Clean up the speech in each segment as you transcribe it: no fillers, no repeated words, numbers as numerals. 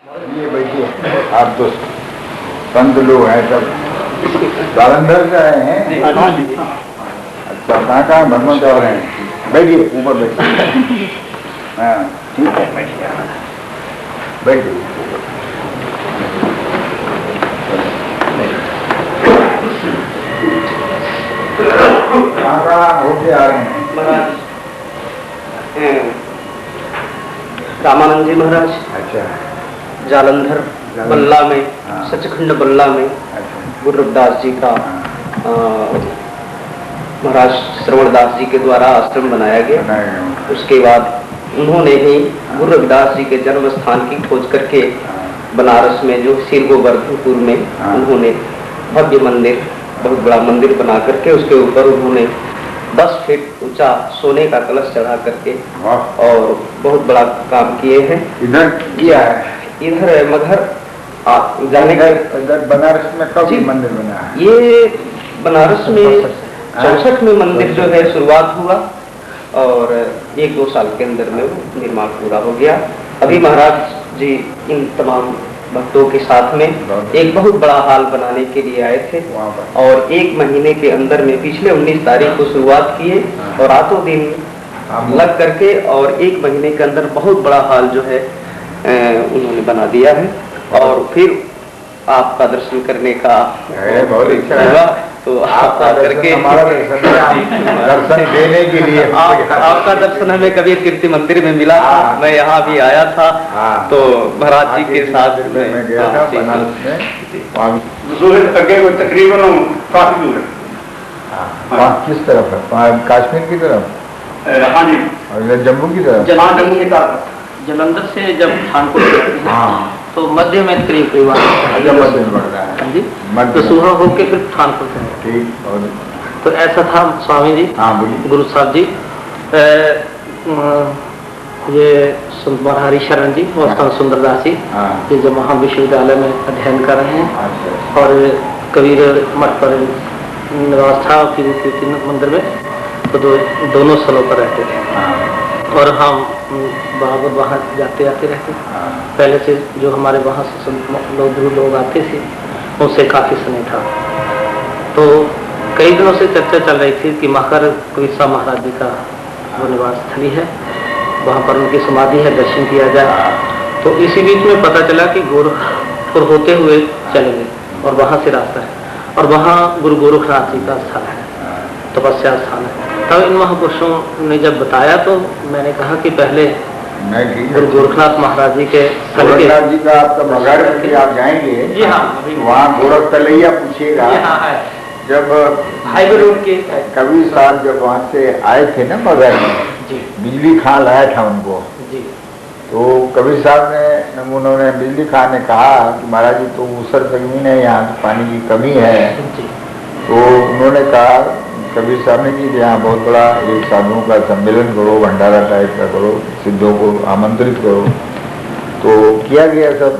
ये बैठिए, आप तो संत लोग हैं सब, जालंधर से आए हैं। अच्छा, कहाँ भ्रमण कर रहे हैं? बैठिए, ऊपर बैठिए। हाँ ठीक है, बैठिए। कहाँ होके आ रहे हैं? महाराज रामानंद जी महाराज। अच्छा, जालंधर बल्ला में, सचखंड बल्ला में गुरु रविदास जी का महाराज श्रवणदास जी के द्वारा आश्रम बनाया गया। उसके बाद उन्होंने ही गुरु रविदास जी के जन्म स्थान की खोज करके बनारस में जो श्री गोवर्धनपुर में उन्होंने भव्य मंदिर, बहुत बड़ा मंदिर बना करके उसके ऊपर उन्होंने 10 फीट ऊंचा सोने का कलश चढ़ा करके और बहुत बड़ा काम किए हैं। इधर किया है? इधर है मगहर जाने का। इधर बनारस में कब मंदिर बना है? ये बनारस में 64 में मंदिर जो है शुरुआत हुआ और 1-2 साल के अंदर में निर्माण पूरा हो गया। अभी महाराज जी इन तमाम भक्तों के साथ में एक बहुत बड़ा हॉल बनाने के लिए आए थे और 1 महीने के अंदर में पिछले 19 तारीख को शुरुआत किए और रातों दिन लग करके और 1 महीने के अंदर बहुत बड़ा हॉल जो है उन्होंने बना दिया है। और फिर आपका दर्शन करने का बहुत इच्छा है, तो आपका करके दर्शन देने के लिए आपका दर्शन हमें कबीर कीर्ति मंदिर में मिला। मैं यहाँ भी आया था तो महाराज जी के साथ मैं गया था बनारस में। तकरीबन काफी दूर है। किस तरफ है? कश्मीर की तरफ? हाँ जी, और जम्मू की तरफ? जम्मू की तरफ। जलंधर से जब पठानकोट तो मध्य में करीब मध्य में बढ़ रहा है। हाँ जी, तो सुबह होके फिर पठानकोट है। ठीक। और तो ऐसा था स्वामी जी। हाँ बोलिए। गुरु साहब जी, ये महाहरि शरण जी और सुंदरदास जी, ये जो महा विश्वविद्यालय में अध्ययन कर रहे हैं और कबीर मठ पर निवास था कीर्ति मंदिर में, तो दोनों स्थलों पर रहते थे और हम बराबर वहाँ जाते आते रहते। पहले से जो हमारे वहाँ से लोग आते थे उनसे काफ़ी स्नेह था। तो कई दिनों से चर्चा चल रही थी कि मकर कबीर साहब महाराज जी का वो निवास स्थली है, वहाँ पर उनकी समाधि है, दर्शन किया जाए। तो इसी बीच में पता चला कि गोरखपुर होते हुए चले गए और वहाँ से रास्ता है और वहाँ गुरु गोरखनाथ जी का स्थान है, तपस्या स्थान है। तब इन महापुरुषों ने जब बताया तो मैंने कहा कि पहले गुरु गोरखनाथ महाराज जी के गोरखनाथ जी का आपका मगर आप जाएंगे जी हाँ, वहाँ गोरख तलैया पूछिएगा। जब हाईवे रोड के कबीर साहब जब वहाँ से आए थे ना मगर में, बिजली खां लाया था उनको जी। तो कबीर साहब ने उन्होंने बिजली खां ने कहा कि महाराज जी तो ऊसर जमीन है, यहाँ तो पानी की कमी है। तो उन्होंने कहा कबीर साहब ने कि यहाँ बहुत बड़ा एक साधुओं का सम्मेलन करो, भंडारा टाइप का करो, सिद्धों को आमंत्रित करो। तो किया गया, सब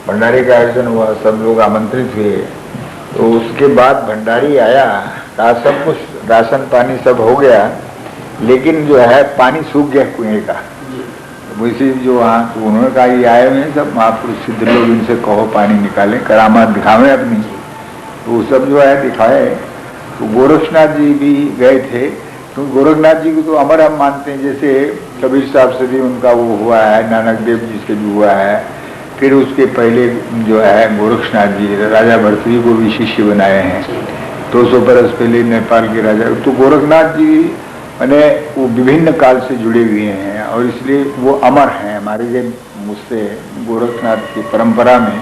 भंडारे का आयोजन हुआ, सब लोग आमंत्रित हुए। तो उसके बाद भंडारी आया, कहा सब कुछ राशन पानी सब हो गया, लेकिन जो है पानी सूख गया कुएं का। वैसे जो वहाँ तो उन्होंने कहा ये आए हुए हैं सब महापुरुष सिद्ध लोग, इनसे कहो पानी निकालें, करामात दिखावें अपनी। तो सब जो है दिखाए। तो गोरखनाथ जी भी गए थे, तो गोरखनाथ जी को तो अमर हम मानते हैं। जैसे कबीर साहब से भी उनका वो हुआ है, नानक देव जी से भी हुआ है, फिर उसके पहले जो है गोरखनाथ जी राजा भरतरी को भी शिष्य बनाए हैं 200 बरस पहले नेपाल के राजा। तो गोरखनाथ जी मैंने वो विभिन्न काल से जुड़े हुए हैं और इसलिए वो अमर हैं हमारे लिए। मुझसे गोरखनाथ की परंपरा में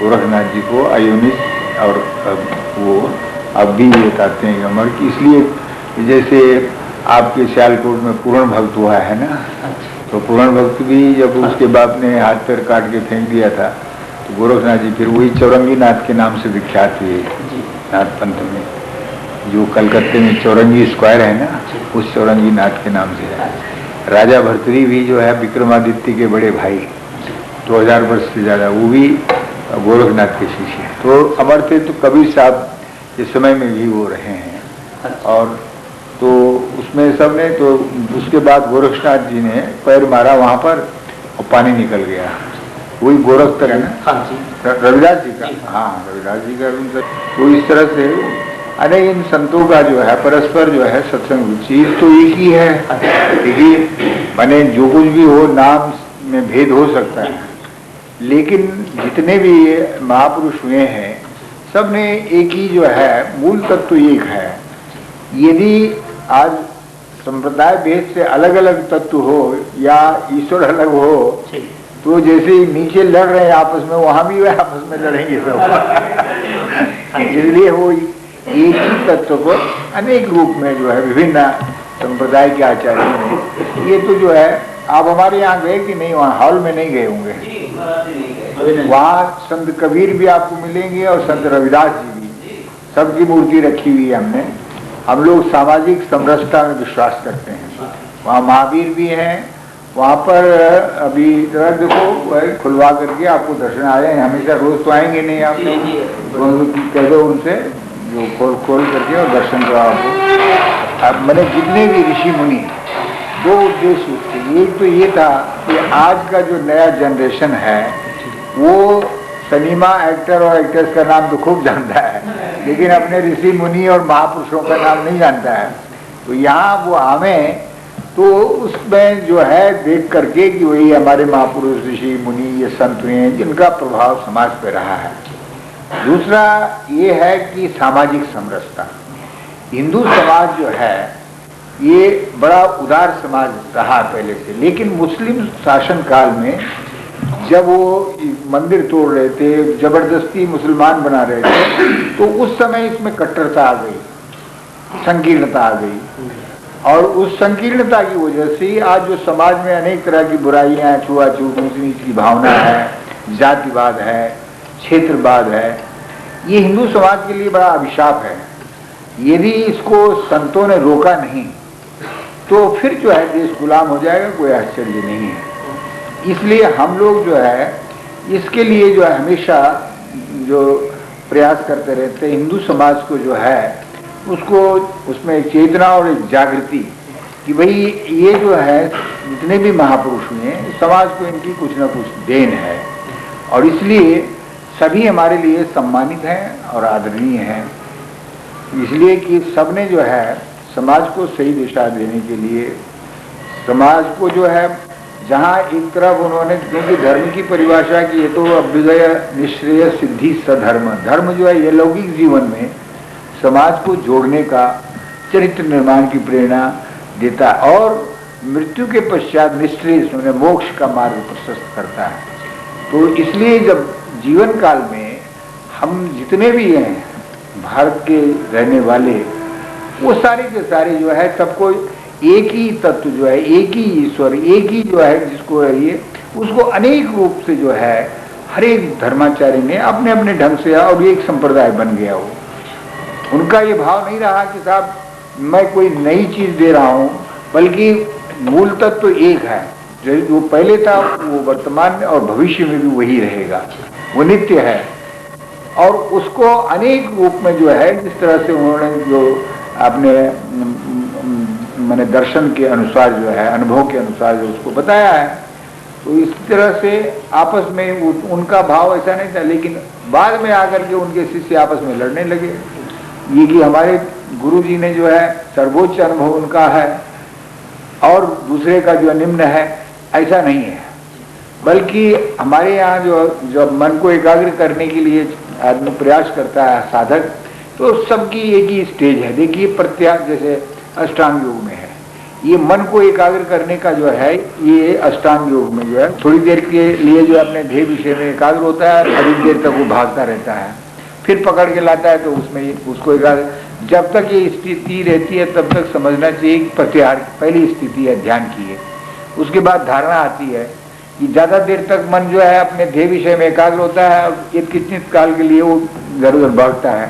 गोरखनाथ जी को अयोनिस और वो अब भी ये कहते हैं अमर की। इसलिए जैसे आपके सियालकोट में पूर्ण भक्त हुआ है ना, तो पूर्ण भक्त भी जब उसके बाप ने हाथ पैर काट के फेंक दिया था तो गोरखनाथ जी फिर वही चौरंगी नाथ के नाम से विख्यात हुए नाथ पंथ में। जो कलकत्ते में चौरंगी स्क्वायर है ना, उस चौरंगी नाथ के नाम से है। राजा भरतरी भी जो है विक्रमादित्य के बड़े भाई, 2000 वर्ष से ज़्यादा, वो भी गोरखनाथ के शिष्य हैं। तो अमर थे। तो कबीर साहब के समय में भी वो रहे हैं और तो उसमें सब ने, तो उसके बाद गोरखनाथ जी ने पैर मारा वहाँ पर और पानी निकल गया। वही गोरखतर है ना, हाँ जी, रविदास जी का। जी। हाँ, रविदास जी का भी तो इस तरह से अरे इन संतों का जो है परस्पर जो है सत्संग, चीज तो एक ही है। देखिए माने जो कुछ भी हो नाम में भेद हो सकता है, लेकिन जितने भी महापुरुष हुए हैं सब ने एक ही जो है मूल तत्व एक है। यदि आज संप्रदाय भेद से अलग अलग तत्व हो या ईश्वर अलग हो, तो जैसे नीचे लड़ रहे हैं आपस में, वहां भी वे आपस में लड़ेंगे सब। इसलिए वो एक ही तत्व को अनेक रूप में जो है विभिन्न संप्रदाय के आचार्यों ने, ये तो जो है आप हमारे यहाँ गए कि नहीं, वहाँ हॉल में नहीं गए होंगे, वहाँ संत कबीर भी आपको मिलेंगे और संत रविदास जी भी, सबकी मूर्ति रखी हुई है हमने। हम लोग सामाजिक समरसता में विश्वास करते हैं। वहाँ महावीर भी हैं, वहाँ पर अभी जरा देखो खुलवा करके आपको दर्शन आ जाए, हमेशा रोज तो आएंगे नहीं आप, कह दो उनसे जो खोल खोल करके और दर्शन कराओ आपको। अब मैंने जितने भी ऋषि मुनि, दो उद्देश्य उसके, एक तो ये था कि आज का जो नया जनरेशन है वो सिनेमा एक्टर और एक्ट्रेस का नाम तो खूब जानता है, लेकिन अपने ऋषि मुनि और महापुरुषों का नाम नहीं जानता है। तो यहाँ वो हमें तो उसमें जो है देख करके कि वही हमारे महापुरुष ऋषि मुनि ये संत हुए हैं जिनका प्रभाव समाज पे रहा है। दूसरा ये है कि सामाजिक समरसता। हिंदू समाज जो है ये बड़ा उदार समाज रहा पहले से, लेकिन मुस्लिम शासन काल में जब वो मंदिर तोड़ रहे थे, जबरदस्ती मुसलमान बना रहे थे, तो उस समय इसमें कट्टरता आ गई, संकीर्णता आ गई। और उस संकीर्णता की वजह से आज जो समाज में अनेक तरह की बुराइयां, छुआछूत, ऊंच नीच की भावना है, जातिवाद है, क्षेत्रवाद है, ये हिंदू समाज के लिए बड़ा अभिशाप है। यदि इसको संतों ने रोका नहीं तो फिर जो है देश गुलाम हो जाएगा, कोई आश्चर्य नहीं है। इसलिए हम लोग जो है इसके लिए जो है हमेशा जो प्रयास करते रहते हैं, हिंदू समाज को जो है उसको उसमें एक चेतना और एक जागृति कि भाई ये जो है जितने भी महापुरुष हुए हैं समाज को इनकी कुछ ना कुछ देन है, और इसलिए सभी हमारे लिए सम्मानित हैं और आदरणीय हैं। इसलिए कि सबने जो है समाज को सही दिशा देने के लिए, समाज को जो है जहाँ एक तरफ उन्होंने, क्योंकि धर्म की परिभाषा की, ये तो अभ्युदय निश्रेय सिद्धि सधर्म, धर्म जो है ये लौकिक जीवन में समाज को जोड़ने का, चरित्र निर्माण की प्रेरणा देता है और मृत्यु के पश्चात निश्रेय मोक्ष का मार्ग प्रशस्त करता है। तो इसलिए जब जीवन काल में हम जितने भी हैं भारत के रहने वाले, वो सारे के सारे जो है सबको एक ही तत्व जो है, एक ही ईश्वर, एक ही जो है जिसको है ये, उसको अनेक रूप से जो है हर एक धर्माचार्य ने अपने अपने ढंग से, और एक संप्रदाय बन गया वो। उनका ये भाव नहीं रहा कि साहब मैं कोई नई चीज दे रहा हूँ, बल्कि मूल तत्व तो एक है, जो पहले था वो वर्तमान में और भविष्य में भी वही रहेगा, वो नित्य है। और उसको अनेक रूप में जो है जिस तरह से उन्होंने जो अपने मैंने दर्शन के अनुसार जो है, अनुभव के अनुसार जो उसको बताया है, तो इस तरह से आपस में उनका भाव ऐसा नहीं था। लेकिन बाद में आकर के उनके शिष्य आपस में लड़ने लगे, ये कि हमारे गुरु जी ने जो है सर्वोच्च अनुभव उनका है और दूसरे का जो निम्न है, ऐसा नहीं है। बल्कि हमारे यहाँ जो मन को एकाग्र करने के लिए आदमी प्रयास करता है साधक, तो सबकी एक ही स्टेज है। देखिए प्रत्याग जैसे अष्टांग योग में है, ये मन को एकाग्र करने का जो है, ये अष्टांग योग में जो है थोड़ी देर के लिए जो अपने ध्येय विषय में एकाग्र होता है, अधिक देर तक वो भागता रहता है, फिर पकड़ के लाता है तो उसमें उसको एकाग्र, जब तक ये स्थिति रहती है तब तक समझना चाहिए कि प्रत्याहार पहली स्थिति है ध्यान की है। उसके बाद धारणा आती है कि ज्यादा देर तक मन जो है अपने ध्येय विषय में एकाग्र होता है और एक कितने काल के लिए वो इधर उधर भागता है,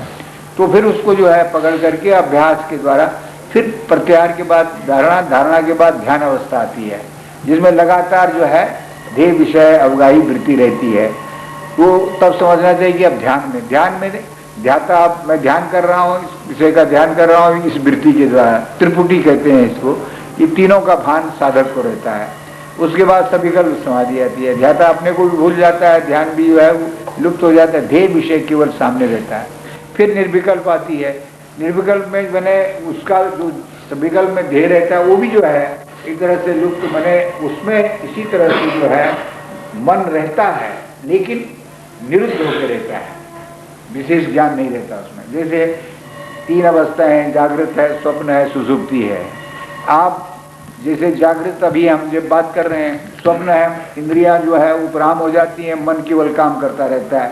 तो फिर उसको जो है पकड़ करके अभ्यास के द्वारा फिर प्रत्याहार के बाद धारणा, धारणा के बाद ध्यान अवस्था आती है, जिसमें लगातार जो है ध्येय विषय अवगाही वृत्ति रहती है। तो तब समझना चाहिए कि अब ध्यान में ध्याता, अब मैं ध्यान कर रहा हूँ, इस विषय का ध्यान कर रहा हूँ इस वृत्ति के द्वारा, त्रिपुटी कहते हैं इसको। ये तीनों का भान साधक को रहता है। उसके बाद सविकल्प समाधि आती है, ध्याता अपने को भी भूल जाता है, ध्यान भी जो है लुप्त हो जाता है, ध्येय विषय केवल सामने रहता है। फिर निर्विकल्प आती है, निर्विकल्प में बने उसका जो सविकल्प में ध्येय रहता है वो भी जो है एक तरह से लुप्त, बने उसमें इसी तरह से जो है मन रहता है लेकिन निरुद्ध होकर रहता है, विशेष ज्ञान नहीं रहता उसमें। जैसे 3 अवस्थाएं हैं, जागृत है, स्वप्न है, सुषुप्ति है। आप जैसे जागृत अभी हम जब बात कर रहे हैं, स्वप्न है, इंद्रियां जो है उपराम हो जाती हैं, मन केवल काम करता रहता है,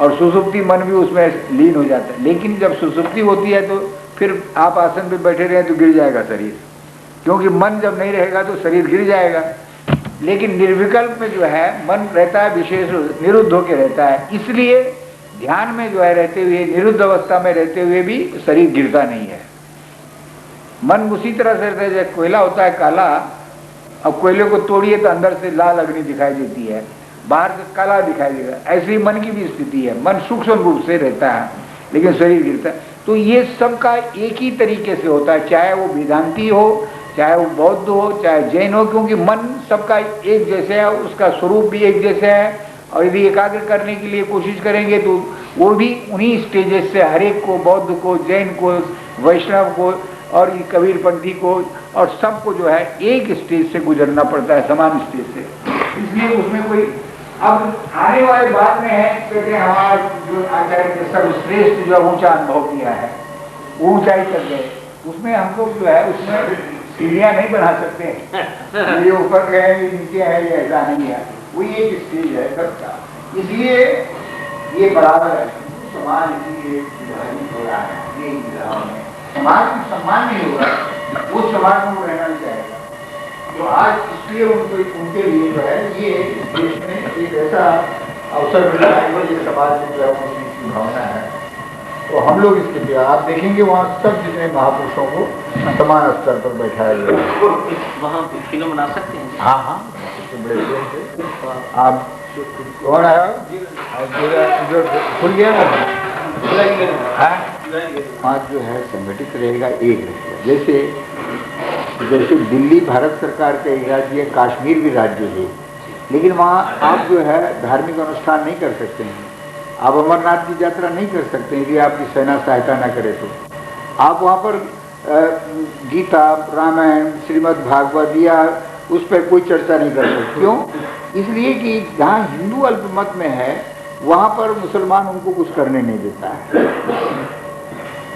और सुषुप्ति मन भी उसमें लीन हो जाता है। लेकिन जब सुषुप्ति होती है तो फिर आप आसन पे बैठे रहे तो गिर जाएगा शरीर, क्योंकि मन जब नहीं रहेगा तो शरीर गिर जाएगा। लेकिन निर्विकल्प में जो है मन रहता है, विशेष निरुद्ध होकर रहता है, इसलिए ध्यान में जो है रहते हुए, निरुद्ध अवस्था में रहते हुए भी शरीर गिरता नहीं है। मन उसी तरह से रहता है जैसे कोयला होता है काला, अब कोयले को तोड़िए तो अंदर से लाल अग्नि दिखाई देती है, बाहर से काला दिखाई देगा। ऐसे ही मन की भी स्थिति है, मन सूक्ष्म रूप से रहता है लेकिन शरीर गिरता है। तो ये सबका एक ही तरीके से होता है, चाहे वो वेदांती हो, चाहे वो बौद्ध हो, चाहे जैन हो, क्योंकि मन सबका एक जैसे है, उसका स्वरूप भी एक जैसे है। और यदि एकाग्र करने के लिए कोशिश करेंगे तो वो भी उन्हीं स्टेजेस से हर एक को, बौद्ध को, जैन को, वैष्णव को और कबीरपंथी को और सबको जो है एक स्टेज से गुजरना पड़ता है, समान स्टेज से। इसलिए उसमें कोई अब आने वाले बाद में है, कहते हैं हमारा जो आचार्य ने सर्वश्रेष्ठ जो ऊंचा अनुभव किया है, वो ऊंचाई तक गए, उसमें हम लोग जो है उसमें सीढ़ियां नहीं बना सकते हैं, ये ऊपर गए ये नीचे है, ये ऐसा नहीं है, वो एक स्टेज है सबका। इसलिए ये बराबर है, समान इसीलिए हो रहा है, ये समाज में सम्मान नहीं होगा, वो समाज में रहना नहीं चाहेगा। तो आज इसलिए उनके लिए जो है ये देश में एक ऐसा अवसर मिला है, ये समाज में जो है उसकी भावना है। तो हम लोग इसके लिए आप देखेंगे वहाँ सब जितने महापुरुषों को समान स्तर पर बैठाया गया है। वहाँ फिल्म बना सकते हैं? हाँ हाँ, बड़े आप कौन आया खुल गया आज जो है संगठित रहेगा, एक रहेगा। जैसे दिल्ली भारत सरकार का एक राज्य है, कश्मीर भी राज्य है, लेकिन वहाँ आप जो है धार्मिक अनुष्ठान नहीं कर सकते हैं, आप अमरनाथ की यात्रा नहीं कर सकते यदि आपकी सेना सहायता न करे तो। आप वहाँ पर गीता, रामायण, श्रीमद् भागवत या उस पर कोई चर्चा नहीं कर सकते। क्यों? इसलिए कि जहाँ हिंदू अल्पमत में है वहाँ पर मुसलमान उनको कुछ करने नहीं देता है।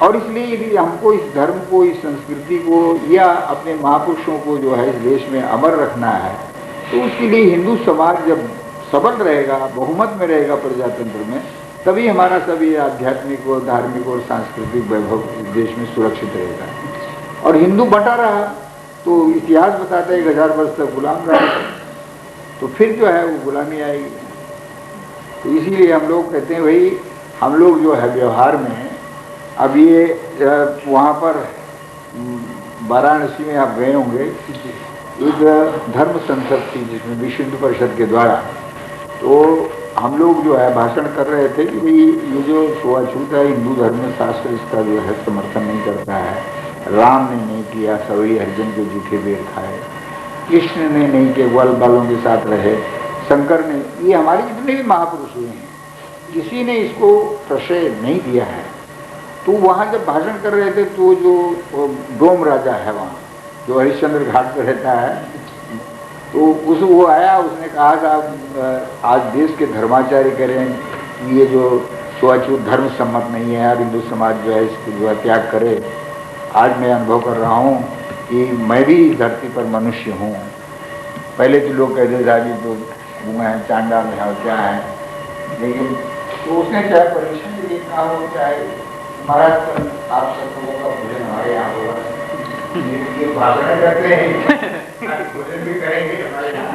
और इसलिए यदि हमको इस धर्म को, इस संस्कृति को या अपने महापुरुषों को जो है इस देश में अमर रखना है, तो उसके लिए हिंदू समाज जब सबल रहेगा, बहुमत में रहेगा प्रजातंत्र में, तभी हमारा सभी आध्यात्मिक और धार्मिक और सांस्कृतिक वैभव इस देश में सुरक्षित रहेगा। और हिंदू बटा रहा तो इतिहास बताता है 1000 वर्ष तक गुलाम रहा, तो फिर जो है वो गुलामी आएगी। तो इसीलिए हम लोग कहते हैं भाई हम लोग जो है व्यवहार में, अब ये वहाँ पर वाराणसी में आप गए होंगे, एक धर्म संसद थी जिसमें विश्व हिंदू परिषद के द्वारा, तो हम लोग जो है भाषण कर रहे थे कि भाई ये जो छुआछूत है हिंदू धर्म में, शास्त्र इसका जो है समर्थन नहीं करता है। राम ने नहीं किया, सवई हरिजन के जूठे बेर खाए, कृष्ण ने नहीं किया, ग्वाल बालों के साथ रहे, शंकर ने, ये हमारे जितने भी महापुरुष हुए हैं किसी ने इसको प्रश्रय नहीं दिया है। तो वहाँ जब भाषण कर रहे थे तो जो डोम राजा है वहाँ जो हरिश्चंद्र घाट पर रहता है, तो वो आया, उसने कहा साहब आज देश के धर्माचार्य करें ये जो छुआछूत धर्म सम्मत नहीं है, हिंदू समाज जो है इसको जो है त्याग करे। आज मैं अनुभव कर रहा हूँ कि मैं भी धरती पर मनुष्य हूँ। पहले तो लोग कहते थे जी तो वो हैं चांडाल है क्या है, लेकिन तो उसने चाहे परीक्षण भी देखना हो, चाहे महाराज आप सब लोगों का भोजन हमारे यहाँ होगा, ये भाषण करते हैं भोजन भी करेंगे हमारे यहाँ,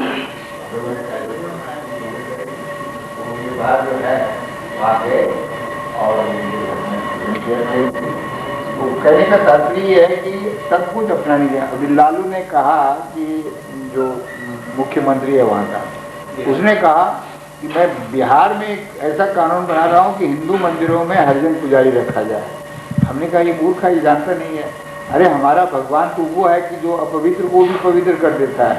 तो ये बात जो है वहाँ पे और तो कहने का तात्पर्य है कि सब कुछ अपना नहीं है। अभी लालू ने कहा कि जो मुख्यमंत्री है वहाँ का, उसने कहा कि मैं बिहार में एक ऐसा कानून बना रहा हूँ कि हिंदू मंदिरों में हरिजन पुजारी रखा जाए। हमने कहा ये मूर्ख है, ये जानता नहीं है। अरे हमारा भगवान तो वो है कि जो अपवित्र को भी पवित्र कर देता है।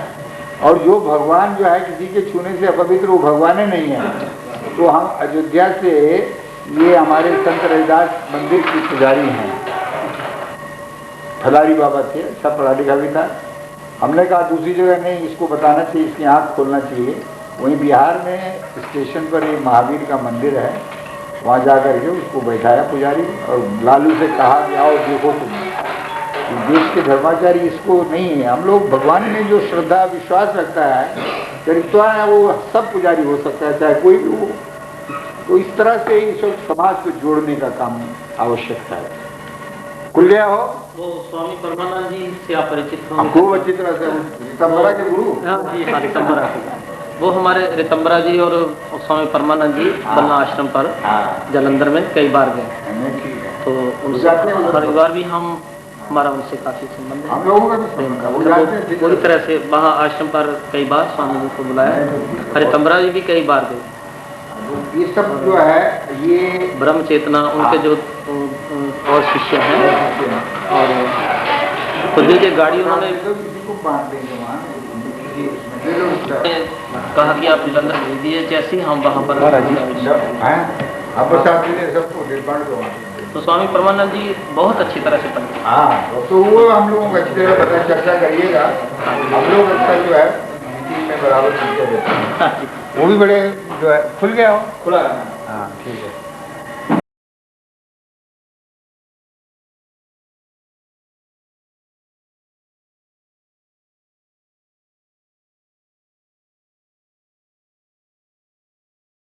और जो भगवान जो है किसी के छूने से अपवित्र वो भगवान ही नहीं है। तो हम अयोध्या से ये हमारे संत रविदास मंदिर के पुजारी हैं, फलारी बाबा थे, सब पढ़ा लिखा भी था। हमने कहा दूसरी जगह नहीं, इसको बताना चाहिए, इसकी आँख खोलना चाहिए। वहीं बिहार में स्टेशन पर एक महावीर का मंदिर है, वहाँ जा कर के उसको बैठाया पुजारी और लालू से कहा कि आओ देखो तुम, देश के धर्माचारी इसको नहीं है। हम लोग भगवान में जो श्रद्धा विश्वास रखता है, चरित्रवान है, वो सब पुजारी हो सकता है, चाहे कोई भी हो। तो इस तरह से इस समाज को जोड़ने का काम आवश्यकता है। कुल्लिया हो वो स्वामी परमानंद जी से आप परिचित हो? हमको अच्छी तरह से रितंबरा के गुरु। हाँ जी, हाँ रितंबरा, वो हमारे रितंबरा जी और स्वामी परमानंद जी बल्ला आश्रम पर जालंधर में कई बार गए। तो उनसे परिवार भी हमारा उनसे काफी संबंध है, हम लोगों का भी संबंध है। वो जानते हैं पूरी तरह से वहाँ आश्रम पर कई बार स्वामी जी को बुलाया। रितंबरा जी भी कई बार गए। ये सब जो है ये ब्रह्म चेतना उनके जो और शिष्य हैं, और खुद की गाड़ी उन्होंने किसी को बांट देंगे वहाँ कहा कि आप जालंधर भेज दिए, जैसे हम वहाँ पर तो स्वामी परमानंद जी बहुत अच्छी तरह से पढ़े। हाँ, तो वो हम लोगों को अच्छी तरह पता चर्चा करिएगा। हम लोग अच्छा जो है मीटिंग में बराबर चलते रहते हैं। वो भी बड़े जो है खुल गया हो, खुला। हाँ ठीक है।